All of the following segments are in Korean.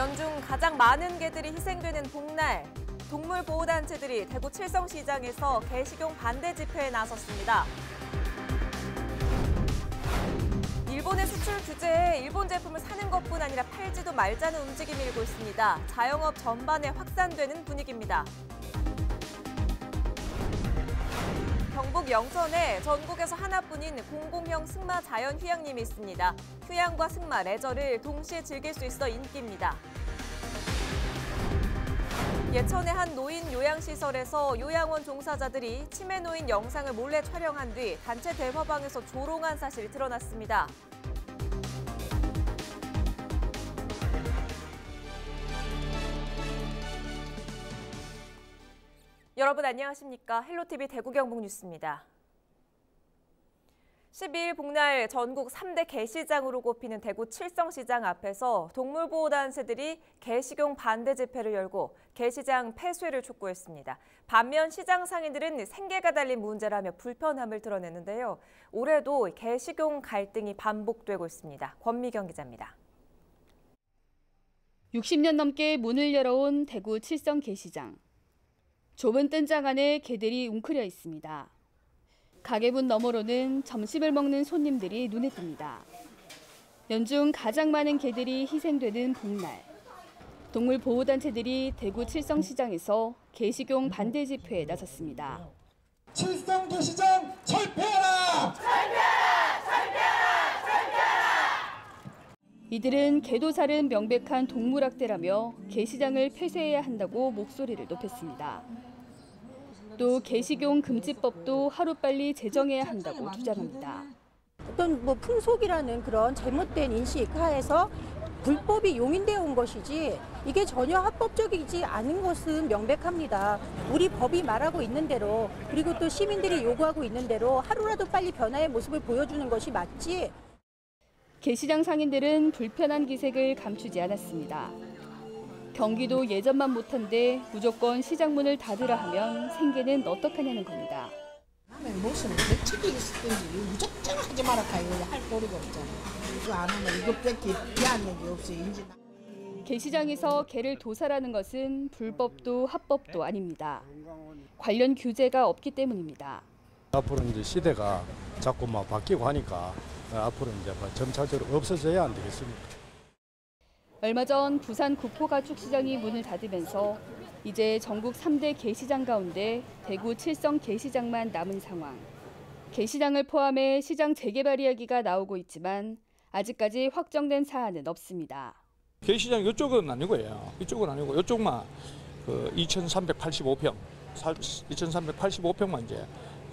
연중 가장 많은 개들이 희생되는 복날, 동물보호단체들이 대구 칠성시장에서 개식용 반대 집회에 나섰습니다. 일본의 수출 규제에 일본 제품을 사는 것뿐 아니라 팔지도 말자는 움직임이 일고 있습니다. 자영업 전반에 확산되는 분위기입니다. 경북 영천에 전국에서 하나뿐인 공공형 승마 자연 휴양림이 있습니다. 휴양과 승마, 레저를 동시에 즐길 수 있어 인기입니다. 예천의 한 노인 요양시설에서 요양원 종사자들이 치매 노인 영상을 몰래 촬영한 뒤 단체 대화방에서 조롱한 사실이 드러났습니다. 여러분 안녕하십니까? 헬로티비 대구 경북 뉴스입니다. 12일 복날 전국 3대 개시장으로 꼽히는 대구 칠성시장 앞에서 동물보호단체들이 개식용 반대 집회를 열고 개시장 폐쇄를 촉구했습니다. 반면 시장 상인들은 생계가 달린 문제라며 불편함을 드러냈는데요. 올해도 개식용 갈등이 반복되고 있습니다. 권미경 기자입니다. 60년 넘게 문을 열어온 대구 칠성 개시장. 좁은 뜬장 안에 개들이 웅크려 있습니다. 가게 문 너머로는 점심을 먹는 손님들이 눈에 띕니다. 연중 가장 많은 개들이 희생되는 복날. 동물보호단체들이 대구 칠성시장에서 개식용 반대 집회에 나섰습니다. 칠성 개시장 철폐하라! 철폐하라! 철폐하라! 철폐하라! 이들은 개도살은 명백한 동물학대라며 개시장을 폐쇄해야 한다고 목소리를 높였습니다. 또 개식용 금지법도 하루빨리 제정해야 한다고 주장합니다. 어떤 풍속이라는 그런 잘못된 인식 하에서 불법이 용인되어 온 것이지 이게 전혀 합법적이지 않은 것은 명백합니다. 우리 법이 말하고 있는 대로 그리고 또 시민들이 요구하고 있는 대로 하루라도 빨리 변화의 모습을 보여주는 것이 맞지. 개시장 상인들은 불편한 기색을 감추지 않았습니다. 경기도 예전만 못한데 무조건 시장 문을 닫으라 하면 생계는 어떡하냐는 겁니다. 무슨 대책이 있든지 무조건 하지 말아 가요. 할 도리가 없잖아요. 이거 안 하면 이것밖에 미안한 게 없어요. 개시장에서 개를 도살하는 것은 불법도 합법도 아닙니다. 관련 규제가 없기 때문입니다. 앞으로 이제 시대가 자꾸 막 바뀌고 하니까 앞으로 이제 점차적으로 없어져야 안 되겠습니까? 얼마 전 부산 구포가축시장이 문을 닫으면서 이제 전국 3대 개시장 가운데 대구 칠성 개시장만 남은 상황. 개시장을 포함해 시장 재개발 이야기가 나오고 있지만 아직까지 확정된 사안은 없습니다. 개시장 이쪽은 아니고요. 이쪽은 아니고 이쪽만 2,385평, 2,385평만 이제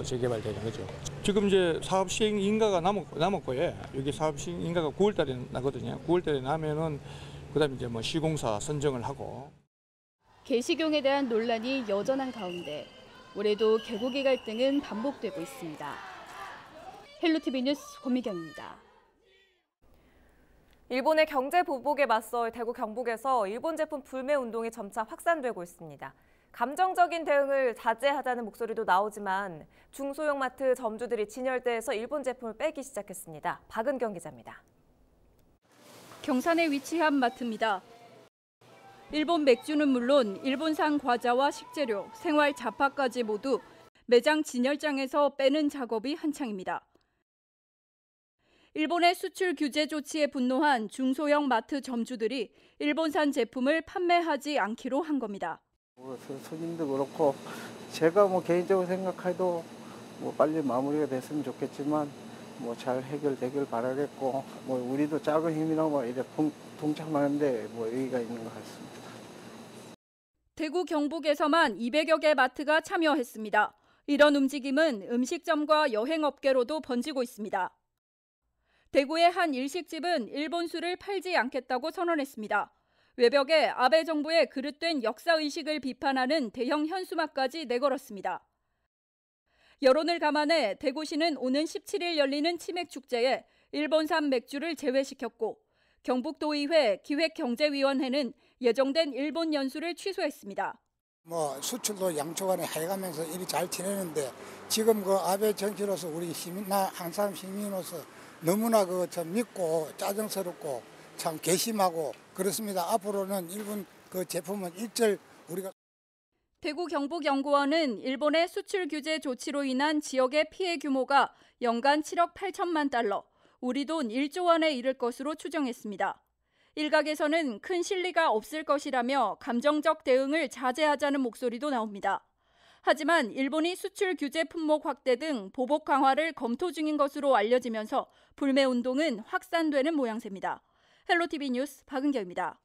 재개발되는 거죠. 지금 이제 사업 시행 인가가 남았고요. 여기 사업 시행 인가가 9월달에 나거든요. 9월달에 나면은 그다음에 이제 시공사 선정을 하고. 개식용에 대한 논란이 여전한 가운데 올해도 개고기 갈등은 반복되고 있습니다. 헬로티비 뉴스 권미경입니다. 일본의 경제 보복에 맞설 대구 경북에서 일본 제품 불매 운동이 점차 확산되고 있습니다. 감정적인 대응을 자제하자는 목소리도 나오지만 중소형 마트 점주들이 진열대에서 일본 제품을 빼기 시작했습니다. 박은경 기자입니다. 경산에 위치한 마트입니다. 일본 맥주는 물론 일본산 과자와 식재료, 생활 잡화까지 모두 매장 진열장에서 빼는 작업이 한창입니다. 일본의 수출 규제 조치에 분노한 중소형 마트 점주들이 일본산 제품을 판매하지 않기로 한 겁니다. 손님도 그렇고 제가 개인적으로 생각해도 빨리 마무리가 됐으면 좋겠지만 잘 해결되길 바라겠고 우리도 작은 힘이나마 이렇게 동참하는데 의의가 있는 것 같습니다. 대구 경북에서만 200여 개 마트가 참여했습니다. 이런 움직임은 음식점과 여행업계로도 번지고 있습니다. 대구의 한 일식집은 일본 술을 팔지 않겠다고 선언했습니다. 외벽에 아베 정부의 그릇된 역사의식을 비판하는 대형 현수막까지 내걸었습니다. 여론을 감안해 대구시는 오는 17일 열리는 치맥축제에 일본산 맥주를 제외시켰고 경북도의회 기획경제위원회는 예정된 일본 연수를 취소했습니다. 수출도 양쪽 간에 해가면서 일이 잘 지내는데 지금 아베 정치로서 우리 한산 시민으로서 너무나 믿고 짜증스럽고 참 괘씸하고 그렇습니다. 앞으로는 일본 그 제품은 일절 우리가 대구 경북연구원은 일본의 수출 규제 조치로 인한 지역의 피해 규모가 연간 7억 8천만 달러, 우리 돈 1조 원에 이를 것으로 추정했습니다. 일각에서는 큰 실리가 없을 것이라며 감정적 대응을 자제하자는 목소리도 나옵니다. 하지만 일본이 수출 규제 품목 확대 등 보복 강화를 검토 중인 것으로 알려지면서 불매 운동은 확산되는 모양새입니다. 헬로티비 뉴스 박은경입니다.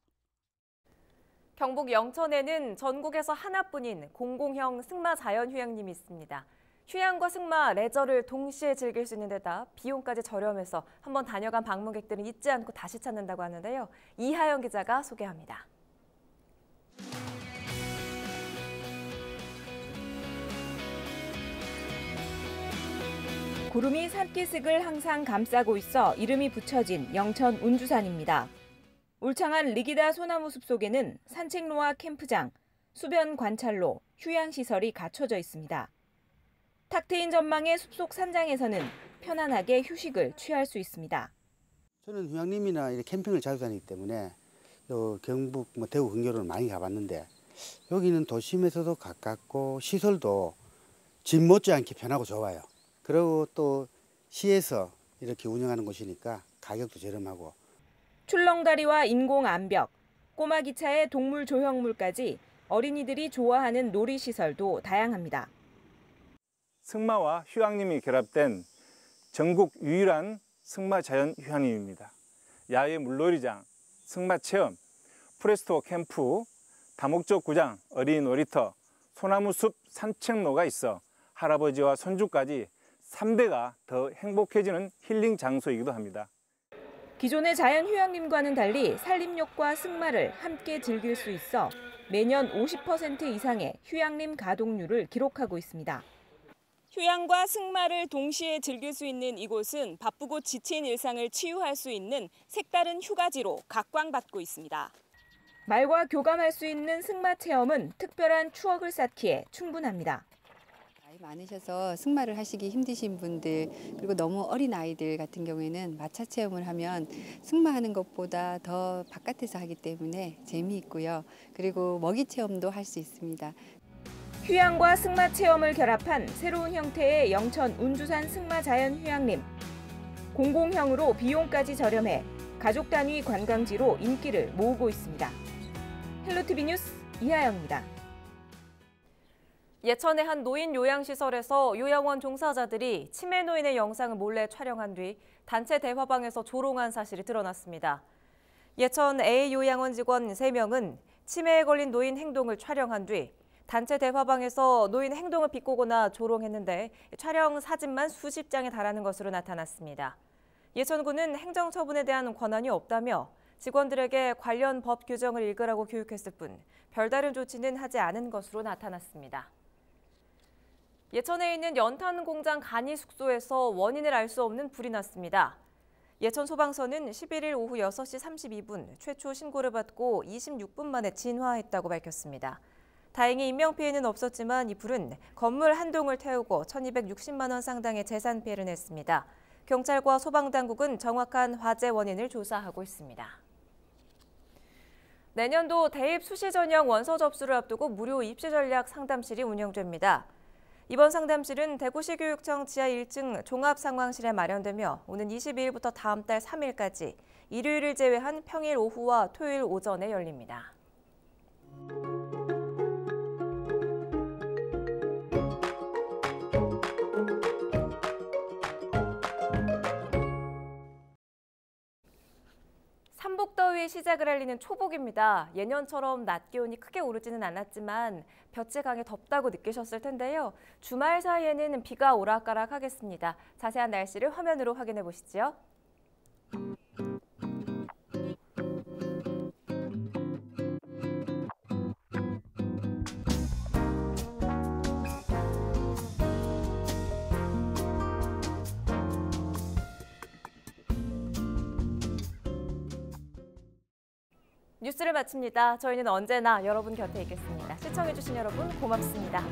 경북 영천에는 전국에서 하나뿐인 공공형 승마 자연휴양림이 있습니다. 휴양과 승마, 레저를 동시에 즐길 수 있는 데다 비용까지 저렴해서 한번 다녀간 방문객들은 잊지 않고 다시 찾는다고 하는데요. 이하영 기자가 소개합니다. 구름이 산기슭을 항상 감싸고 있어 이름이 붙여진 영천 운주산입니다. 울창한 리기다 소나무 숲속에는 산책로와 캠프장, 수변 관찰로, 휴양시설이 갖춰져 있습니다. 탁 트인 전망의 숲속 산장에서는 편안하게 휴식을 취할 수 있습니다. 저는 휴양림이나 캠핑을 자주 다니기 때문에 경북, 대구 근교로는 많이 가봤는데 여기는 도심에서도 가깝고 시설도 집 못지않게 편하고 좋아요. 그리고 또 시에서 이렇게 운영하는 곳이니까 가격도 저렴하고. 출렁다리와 인공 암벽, 꼬마 기차에 동물 조형물까지 어린이들이 좋아하는 놀이시설도 다양합니다. 승마와 휴양림이 결합된 전국 유일한 승마 자연 휴양림입니다. 야외 물놀이장, 승마 체험, 프레스토 캠프, 다목적 구장, 어린이 놀이터, 소나무 숲 산책로가 있어 할아버지와 손주까지 3대가 더 행복해지는 힐링 장소이기도 합니다. 기존의 자연휴양림과는 달리 산림욕과 승마를 함께 즐길 수 있어 매년 50% 이상의 휴양림 가동률을 기록하고 있습니다. 휴양과 승마를 동시에 즐길 수 있는 이곳은 바쁘고 지친 일상을 치유할 수 있는 색다른 휴가지로 각광받고 있습니다. 말과 교감할 수 있는 승마 체험은 특별한 추억을 쌓기에 충분합니다. 나이 많으셔서 승마를 하시기 힘드신 분들, 그리고 너무 어린 아이들 같은 경우에는 마차 체험을 하면 승마하는 것보다 더 바깥에서 하기 때문에 재미있고요. 그리고 먹이 체험도 할 수 있습니다. 휴양과 승마 체험을 결합한 새로운 형태의 영천 운주산 승마 자연휴양림. 공공형으로 비용까지 저렴해 가족 단위 관광지로 인기를 모으고 있습니다. 헬로티비 뉴스 이하영입니다. 예천의 한 노인 요양시설에서 요양원 종사자들이 치매 노인의 영상을 몰래 촬영한 뒤 단체 대화방에서 조롱한 사실이 드러났습니다. 예천 A 요양원 직원 3명은 치매에 걸린 노인 행동을 촬영한 뒤 단체 대화방에서 노인 행동을 비꼬거나 조롱했는데 촬영 사진만 수십 장에 달하는 것으로 나타났습니다. 예천구는 행정처분에 대한 권한이 없다며 직원들에게 관련 법 규정을 읽으라고 교육했을 뿐 별다른 조치는 하지 않은 것으로 나타났습니다. 예천에 있는 연탄 공장 간이 숙소에서 원인을 알 수 없는 불이 났습니다. 예천 소방서는 11일 오후 6시 32분 최초 신고를 받고 26분 만에 진화했다고 밝혔습니다. 다행히 인명피해는 없었지만 이 불은 건물 한 동을 태우고 1,260만 원 상당의 재산 피해를 냈습니다. 경찰과 소방당국은 정확한 화재 원인을 조사하고 있습니다. 내년도 대입 수시 전형 원서 접수를 앞두고 무료 입시 전략 상담실이 운영됩니다. 이번 상담실은 대구시교육청 지하 1층 종합상황실에 마련되며 오는 22일부터 다음 달 3일까지 일요일을 제외한 평일 오후와 토요일 오전에 열립니다. 삼복더위 시작을 알리는 초복입니다. 예년처럼 낮 기온이 크게 오르지는 않았지만 볕이 강해 덥다고 느끼셨을 텐데요. 주말 사이에는 비가 오락가락하겠습니다. 자세한 날씨를 화면으로 확인해 보시죠. 뉴스를 마칩니다. 저희는 언제나 여러분 곁에 있겠습니다. 시청해주신 여러분 고맙습니다.